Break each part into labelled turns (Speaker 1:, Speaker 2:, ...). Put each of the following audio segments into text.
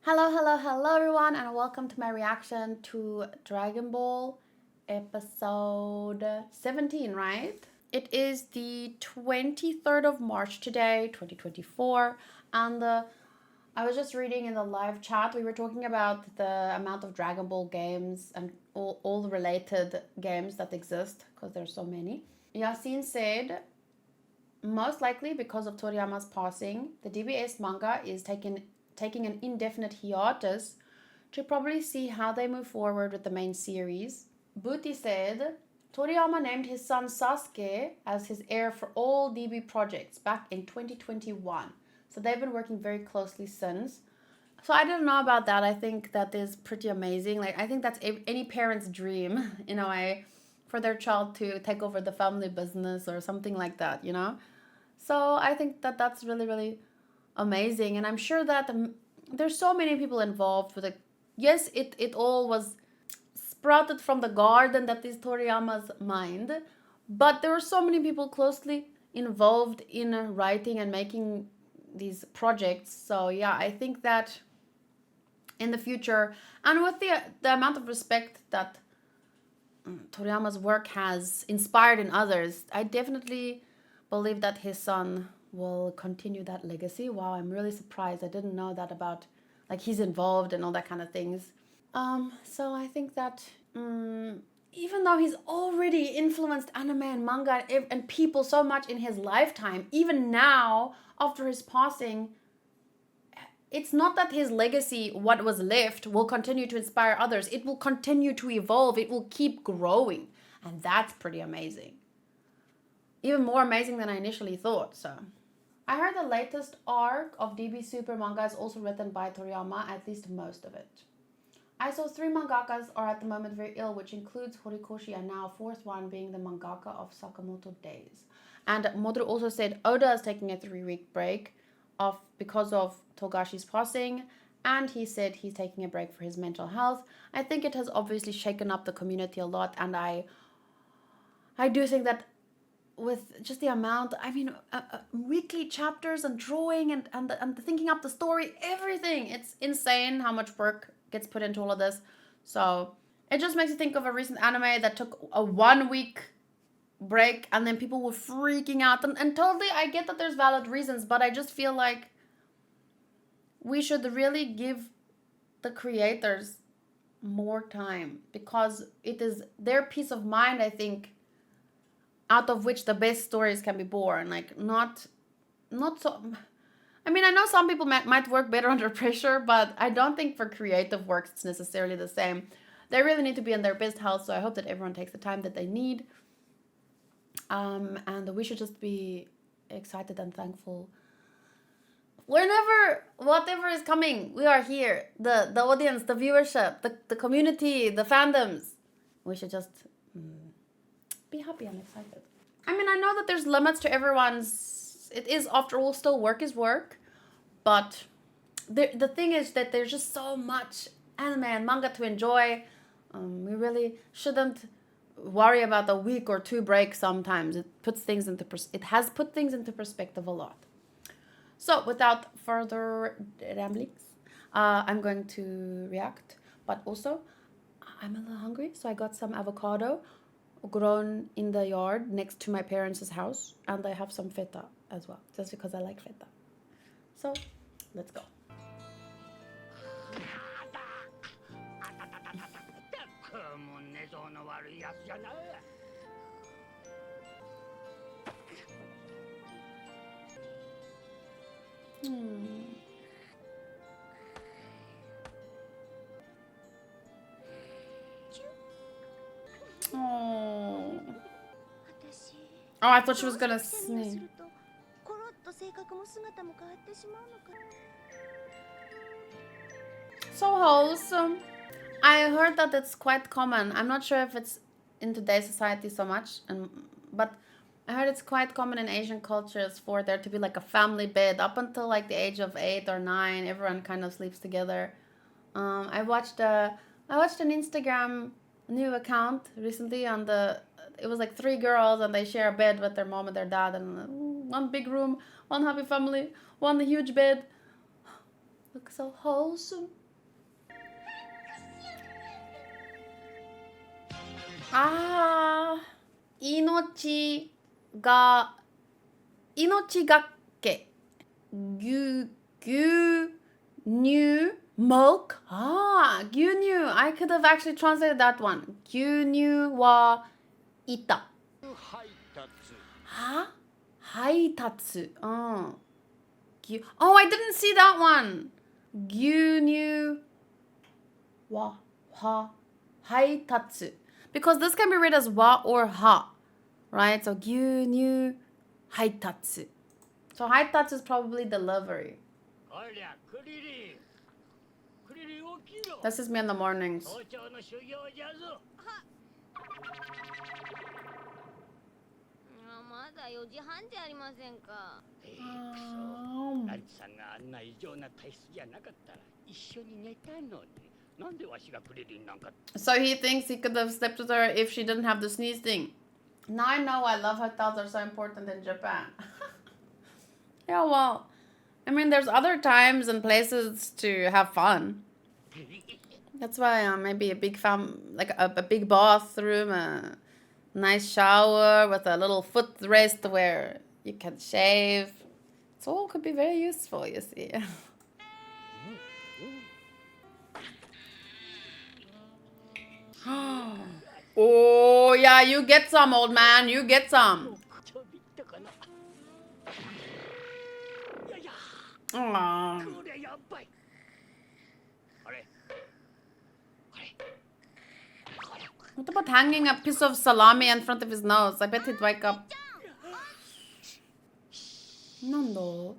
Speaker 1: Hello everyone, and welcome to my reaction to Dragon Ball episode 17, right? It is the 23rd of March today, 2024, and I was just reading in the live chat, we were talking about the amount of Dragon Ball games and all the related games that exist, because there's so many. Yasin said, most likely because of Toriyama's passing, the DBS manga is taking an indefinite hiatus to probably see how they move forward with the main series. Booty said, Toriyama named his son Sasuke as his heir for all DB projects back in 2021. So they've been working very closely since. So I didn't know about that. I think that is pretty amazing. Like, I think that's any parent's dream in a way for their child to take over the family business or something like that, you know? So I think that that's really, really amazing. And I'm sure that there's so many people involved with it. Yes, it all was sprouted from the garden that is Toriyama's mind, but there were so many people closely involved in writing and making these projects. So yeah, I think that in the future, and with the amount of respect that Toriyama's work has inspired in others, I definitely believe that his son will continue that legacy. Wow, I'm really surprised. I didn't know that about, like, he's involved and all that kind of things. So I think that even though he's already influenced anime and manga and people so much in his lifetime, even now after his passing, it's not that his legacy, what was left, will continue to inspire others. It will continue to evolve. It will keep growing. And that's pretty amazing. Even more amazing than I initially thought, so. I heard the latest arc of DB Super manga is also written by Toriyama, at least most of it. I saw 3 mangakas are at the moment very ill, which includes Horikoshi and now a 4th one being the mangaka of Sakamoto Days. And Modro also said Oda is taking a 3-week break because of Togashi's passing, and he said he's taking a break for his mental health. I think it has obviously shaken up the community a lot, and I do think that with just the amount, weekly chapters and drawing and thinking up the story, everything, it's insane how much work gets put into all of this. So it just makes you think of a recent anime that took a 1-week break and then people were freaking out, and totally I get that there's valid reasons, but I just feel like we should really give the creators more time, because it is their peace of mind, I think, out of which the best stories can be born. Like, not so. I mean, I know some people might work better under pressure, but I don't think for creative works it's necessarily the same. They really need to be in their best health, so I hope that everyone takes the time that they need. And we should just be excited and thankful. Whenever, whatever is coming, we are here. The audience, the viewership, the community, the fandoms. We should just be happy and excited. I mean, I know that there's limits to everyone's. It is, after all, still work is work. But the thing is that there's just so much anime and manga to enjoy. We really shouldn't worry about a week or 2 break sometimes. It has put things into perspective a lot. So without further ramblings, I'm going to react. But also, I'm a little hungry, so I got some avocado grown in the yard next to my parents' house, and I have some feta as well, just because I like feta. So, let's go. Oh. Oh, I thought she was gonna sneeze. So wholesome. I heard that it's quite common. I'm not sure if it's in today's society so much, but I heard it's quite common in Asian cultures for there to be like a family bed up until like the age of 8 or 9. Everyone kind of sleeps together. I watched an Instagram new account recently on it was like 3 girls, and they share a bed with their mom and their dad, and one big room, one happy family, one huge bed. Look so wholesome. Ah, 命がけ 牛乳 milk. Ah, 牛乳. I could have actually translated that one. 牛乳はいた. Huh? 配達. Oh, I didn't see that one. 牛乳は配達. Because this can be read as wa or ha, right? So 牛乳配達. So 配達 is probably delivery. This is me in the mornings. So he thinks he could have slept with her if she didn't have the sneeze thing. Now I know why love hotels are so important in Japan. Yeah, well, I mean, there's other times and places to have fun. That's why maybe a big like a big bathroom, a nice shower with a little footrest where you can shave. It all could be very useful, you see. Oh, yeah, you get some, old man. You get some. Aww. What about hanging a piece of salami in front of his nose? I bet he'd wake up. Nando?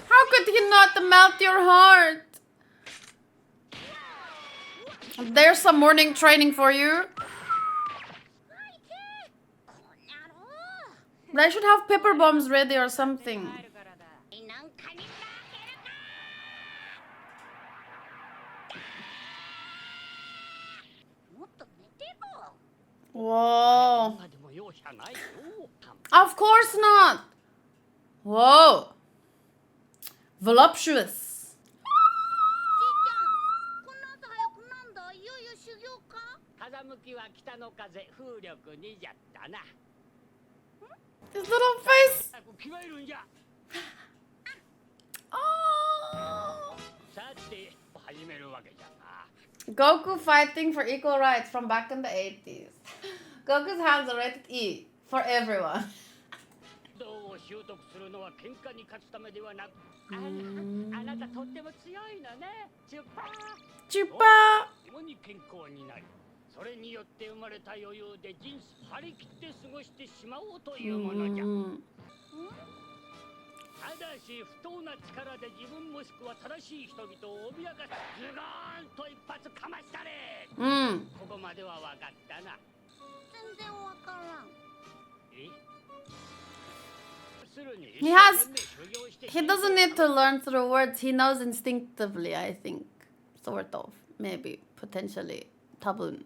Speaker 1: How could he not melt your heart? There's some morning training for you. But I should have pepper bombs ready or something. Whoa. Of course not. Whoa. Voluptuous. His little face. Oh. Goku fighting for equal rights from back in the 80s. Goku's hands are rated E for everyone. Chupa. He doesn't need to learn through words. He knows instinctively, I think. Sort of. Maybe. Potentially. Tabun.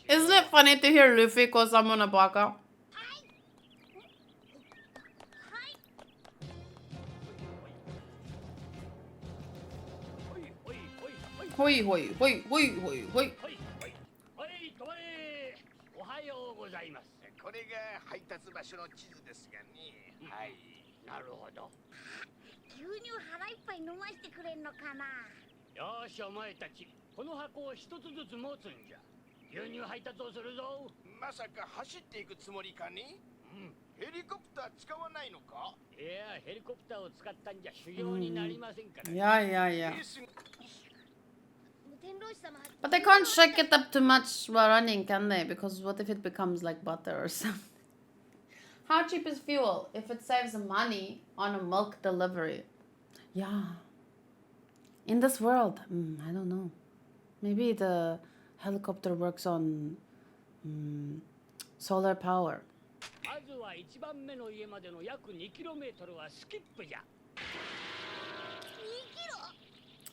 Speaker 1: Isn't it funny to hear Luffy call someone a baka? Hoi hoi hoi hoi hoi hoi. Yeah. But they can't shake it up too much while running, can they? Because what if it becomes like butter or something? How cheap is fuel if it saves money on a milk delivery? Yeah. In this world, I don't know. Maybe the helicopter works on solar power.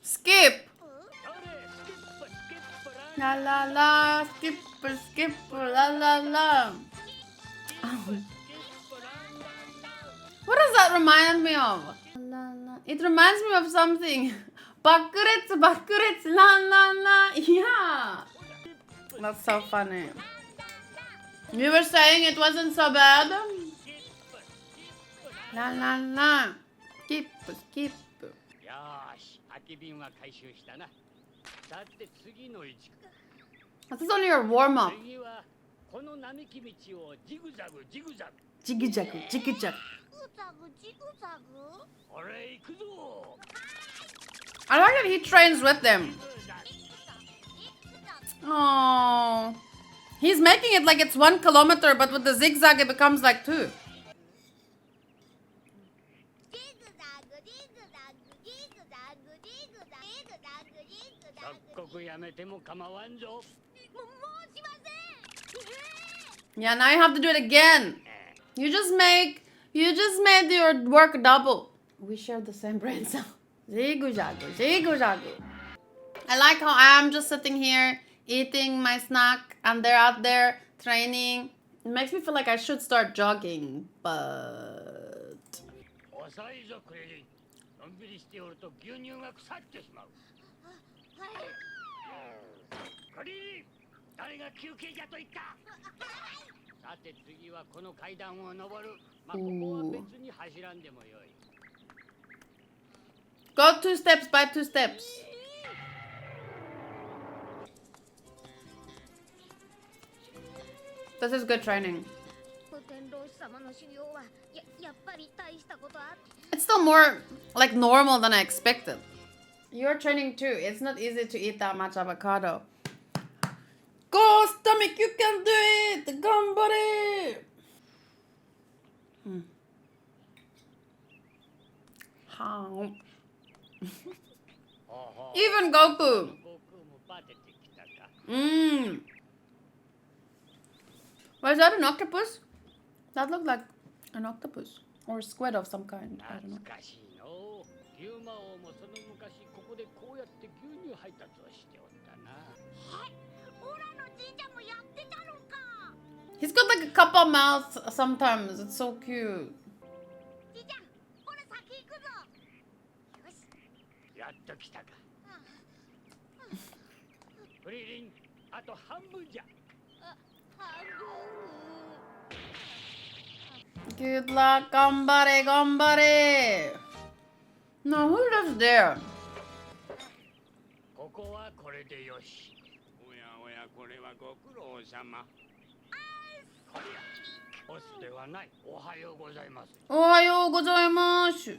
Speaker 1: Skip. La la la, skip, skip, la la la. What does that remind me of? It reminds me of something. Bakuretsu, bakuretsu, la la la. Yeah. That's so funny. You were saying it wasn't so bad? La la la. Skip, skip. This is only your warm up. Jiggy-jaggy, jiggy-jaggy. I like that he trains with them. Oh, he's making it like it's 1 kilometer, but with the zigzag it becomes like 2. Yeah, now you have to do it again. You just made your work double. We share the same brain cell. Zigu-zagu, zigu-zagu. I like how I'm just sitting here eating my snack and they're out there training. It makes me feel like I should start jogging, but... Ooh. Go 2 steps by 2 steps. This is good training. It's still more like normal than I expected. You're training too. It's not easy to eat that much avocado. Go, stomach, you can do it! Gambare! How? Even Goku. Was that an octopus? That looked like an octopus. Or a squid of some kind. I don't know. He's got like a couple mouths sometimes. It's so cute. Good luck, gambare, gambare. No, who lives there? Ohayou gozaimasu.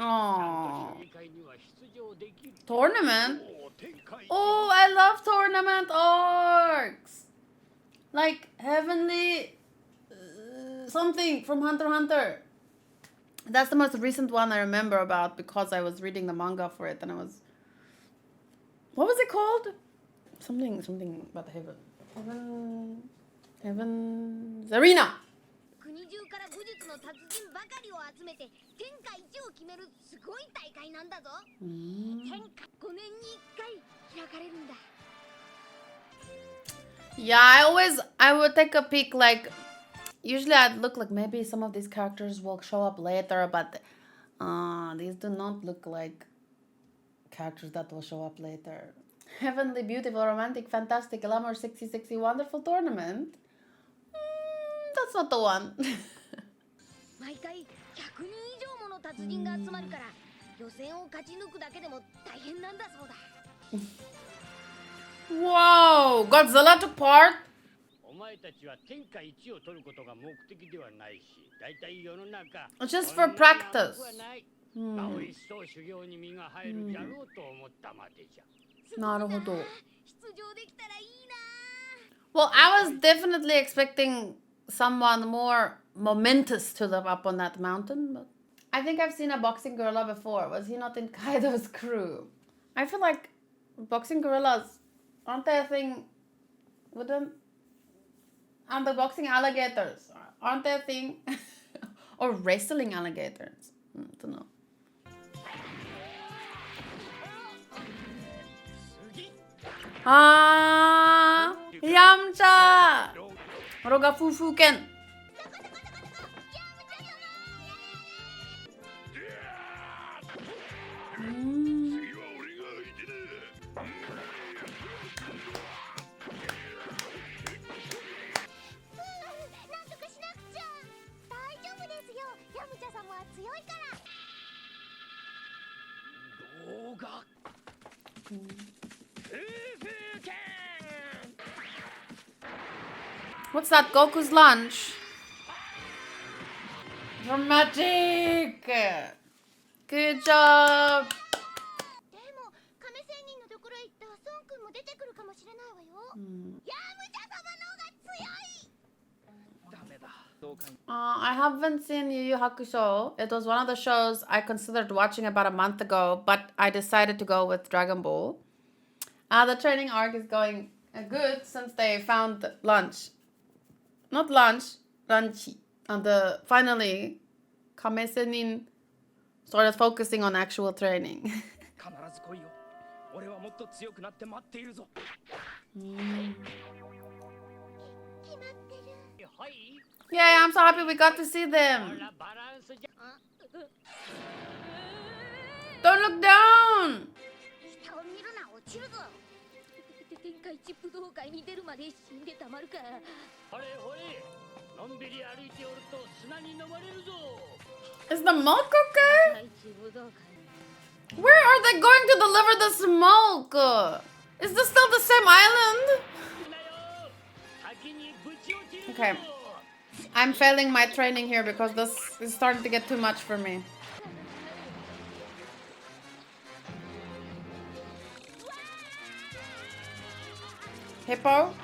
Speaker 1: Oh. Tournament? Oh, I love tournament arcs. Like Heavenly something from Hunter x Hunter. That's the most recent one I remember about because I was reading the manga for it and I was... What was it called? Something about heaven. Heaven's Arena. Yeah, I would take a peek, like, usually I'd look like maybe some of these characters will show up later, but these do not look like characters that will show up later. Heavenly, beautiful, romantic, fantastic, glamour, sexy, wonderful tournament. That's not the one. Whoa! Godzilla took part? It's just for practice. Naruhodo. Well, I was definitely expecting someone more momentous to live up on that mountain, but I think I've seen a boxing gorilla before. Was he not in Kaido's crew? I feel like Boxing gorillas, aren't they a thing? Wouldn't and the boxing alligators, aren't they a thing? Or wrestling alligators? I don't know. Ah, Yamcha! Roga Fufuken. What's that? Goku's lunch? Dramatic! Good job! I haven't seen Yu Yu Hakusho. It was one of the shows I considered watching about a month ago, but I decided to go with Dragon Ball. The training arc is going good since they found lunch. Not lunch, Ranchi. And finally, Kame-senin started focusing on actual training. Yeah, I'm so happy we got to see them. Don't look down. Is the milk okay? Where are they going to deliver the smoke? Is this still the same island? Okay. I'm failing my training here because this is starting to get too much for me. Hippo?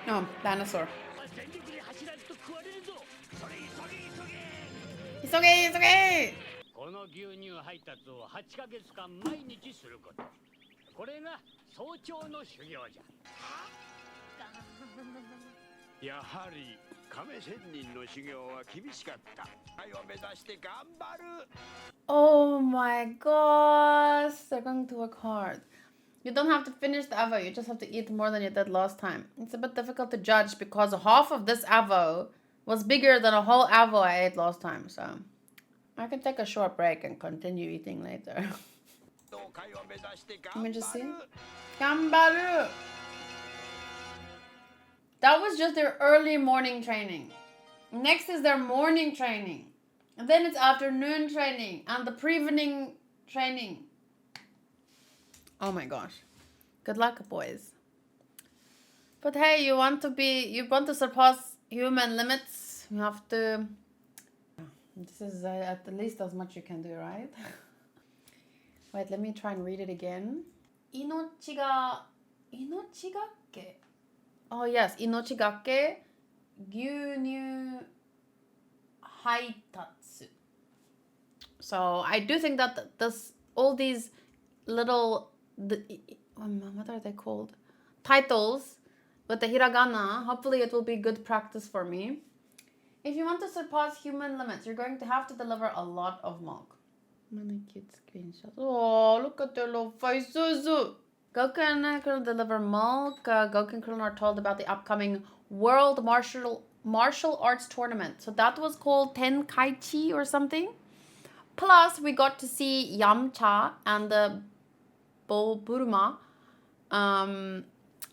Speaker 1: No, dinosaur. It's okay, it's okay! Oh my gosh, they're going to work hard. You don't have to finish the avo, you just have to eat more than you did last time. It's a bit difficult to judge because half of this avo was bigger than a whole avo I ate last time, so I can take a short break and continue eating later. Let me just see. Gambaru! That was just their early morning training. Next is their morning training. And then it's afternoon training and the pre-evening training. Oh my gosh. Good luck, boys. But hey, you want to surpass human limits. You have to... This is at least as much you can do, right? Wait, let me try and read it again. Inochigakke. Oh yes, inochigakke gyunyu haitatsu. So I do think that all these little, what are they called? Titles with the hiragana, hopefully it will be good practice for me. If you want to surpass human limits, you're going to have to deliver a lot of milk. Many cute screenshots. Oh, look at their little faces. Goku and Krillin deliver milk. Goku and Krillin are told about the upcoming World Martial Arts Tournament. So that was called Tenkaichi or something. Plus, we got to see Yamcha and the Buruma and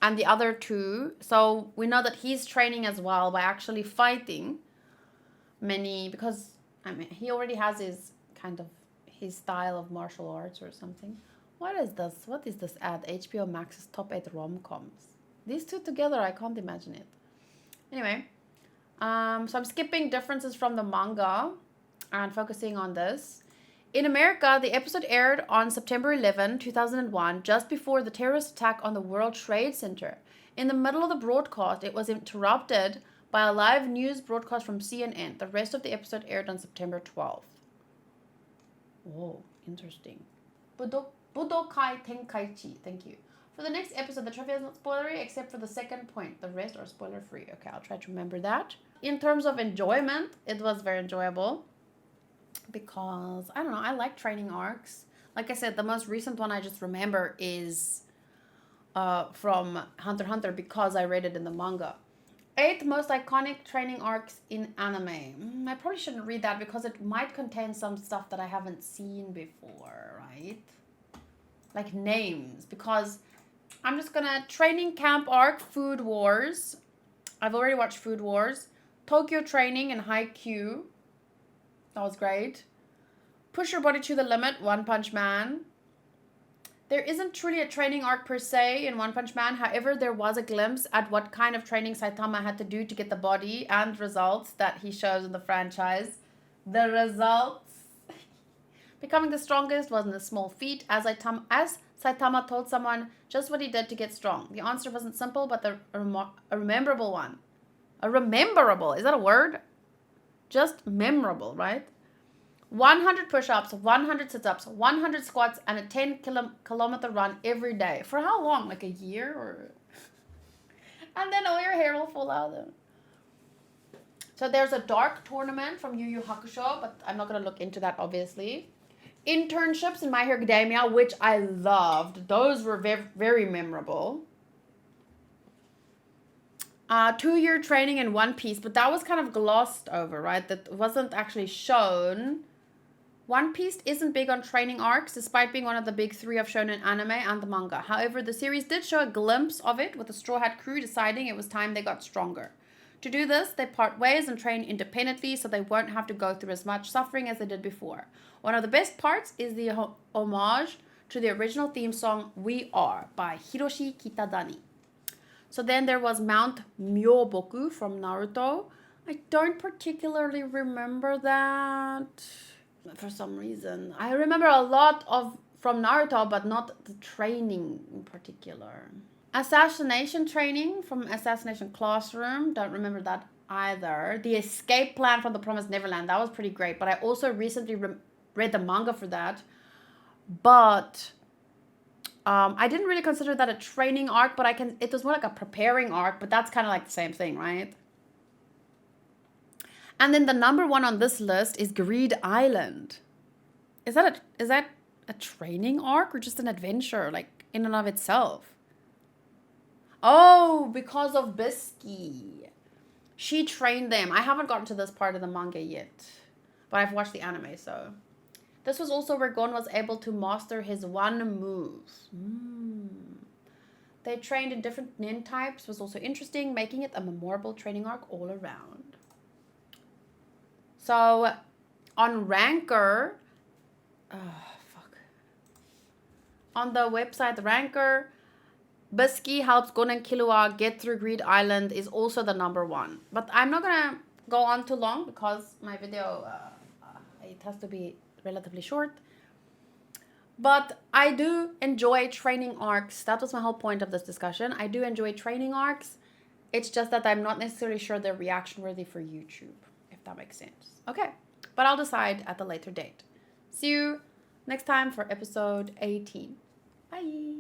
Speaker 1: the other two. So we know that he's training as well by actually fighting many, because I mean he already has his his style of martial arts or something. What is this? What is this ad? HBO Max's top 8 rom-coms. These two together, I can't imagine it. Anyway, so I'm skipping differences from the manga and focusing on this. In America, the episode aired on September 11, 2001, just before the terrorist attack on the World Trade Center. In the middle of the broadcast, it was interrupted by a live news broadcast from CNN. The rest of the episode aired on September 12th. Whoa, interesting. Budokai Tenkaichi, thank you. For the next episode, the trivia is not spoilery except for the second point. The rest are spoiler free. Okay, I'll try to remember that. In terms of enjoyment, it was very enjoyable because, I don't know, I like training arcs. Like I said, the most recent one I just remember is from Hunter x Hunter because I read it in the manga. 8 most iconic training arcs in anime. I probably shouldn't read that because it might contain some stuff that I haven't seen before, right? Like names, because I'm just gonna training camp arc, Food Wars. I've already watched Food Wars. Tokyo Training and Haikyuu. That was great. Push Your Body to the Limit, One Punch Man. There isn't truly a training arc per se in One Punch Man. However, there was a glimpse at what kind of training Saitama had to do to get the body and results that he shows in the franchise. The results. Becoming the strongest wasn't a small feat, as Saitama told someone just what he did to get strong. The answer wasn't simple, but a rememberable one. A rememberable, is that a word? Just memorable, right? 100 push-ups, 100 sit-ups, 100 squats, and a 10-kilometer run every day. For how long? Like a year? Or and then all your hair will fall out. So there's a dark tournament from Yu Yu Hakusho, but I'm not going to look into that, obviously. Internships in My Hero Academia, which I loved. Those were very, very memorable. 2-year training in One Piece, but that was kind of glossed over, right? That wasn't actually shown. One Piece isn't big on training arcs, despite being one of the big 3 of shonen anime and the manga. However, the series did show a glimpse of it, with the Straw Hat crew deciding it was time they got stronger. To do this, they part ways and train independently so they won't have to go through as much suffering as they did before. One of the best parts is the homage to the original theme song, We Are, by Hiroshi Kitadani. So then there was Mount Myoboku from Naruto. I don't particularly remember that for some reason. I remember a lot from Naruto, but not the training in particular. Assassination training from Assassination Classroom. Don't remember that either. The escape plan from the Promised Neverland. That was pretty great. But I also recently read the manga for that. But I didn't really consider that a training arc, but it was more like a preparing arc, but that's kind of like the same thing, right? And then the number 1 on this list is Greed Island. Is that a training arc or just an adventure, like in and of itself? Oh, because of Bisky. She trained them. I haven't gotten to this part of the manga yet, but I've watched the anime, so. This was also where Gon was able to master his 1 move. They trained in different nin types, was also interesting, making it a memorable training arc all around. So, on Ranker, on the website Ranker, Bisky helps Gon and Killua get through Greed Island is also the number 1. But I'm not going to go on too long because my video, it has to be relatively short. But I do enjoy training arcs. That was my whole point of this discussion. I do enjoy training arcs. It's just that I'm not necessarily sure they're reaction worthy for YouTube, if that makes sense. Okay, but I'll decide at a later date. See you next time for episode 18. Bye.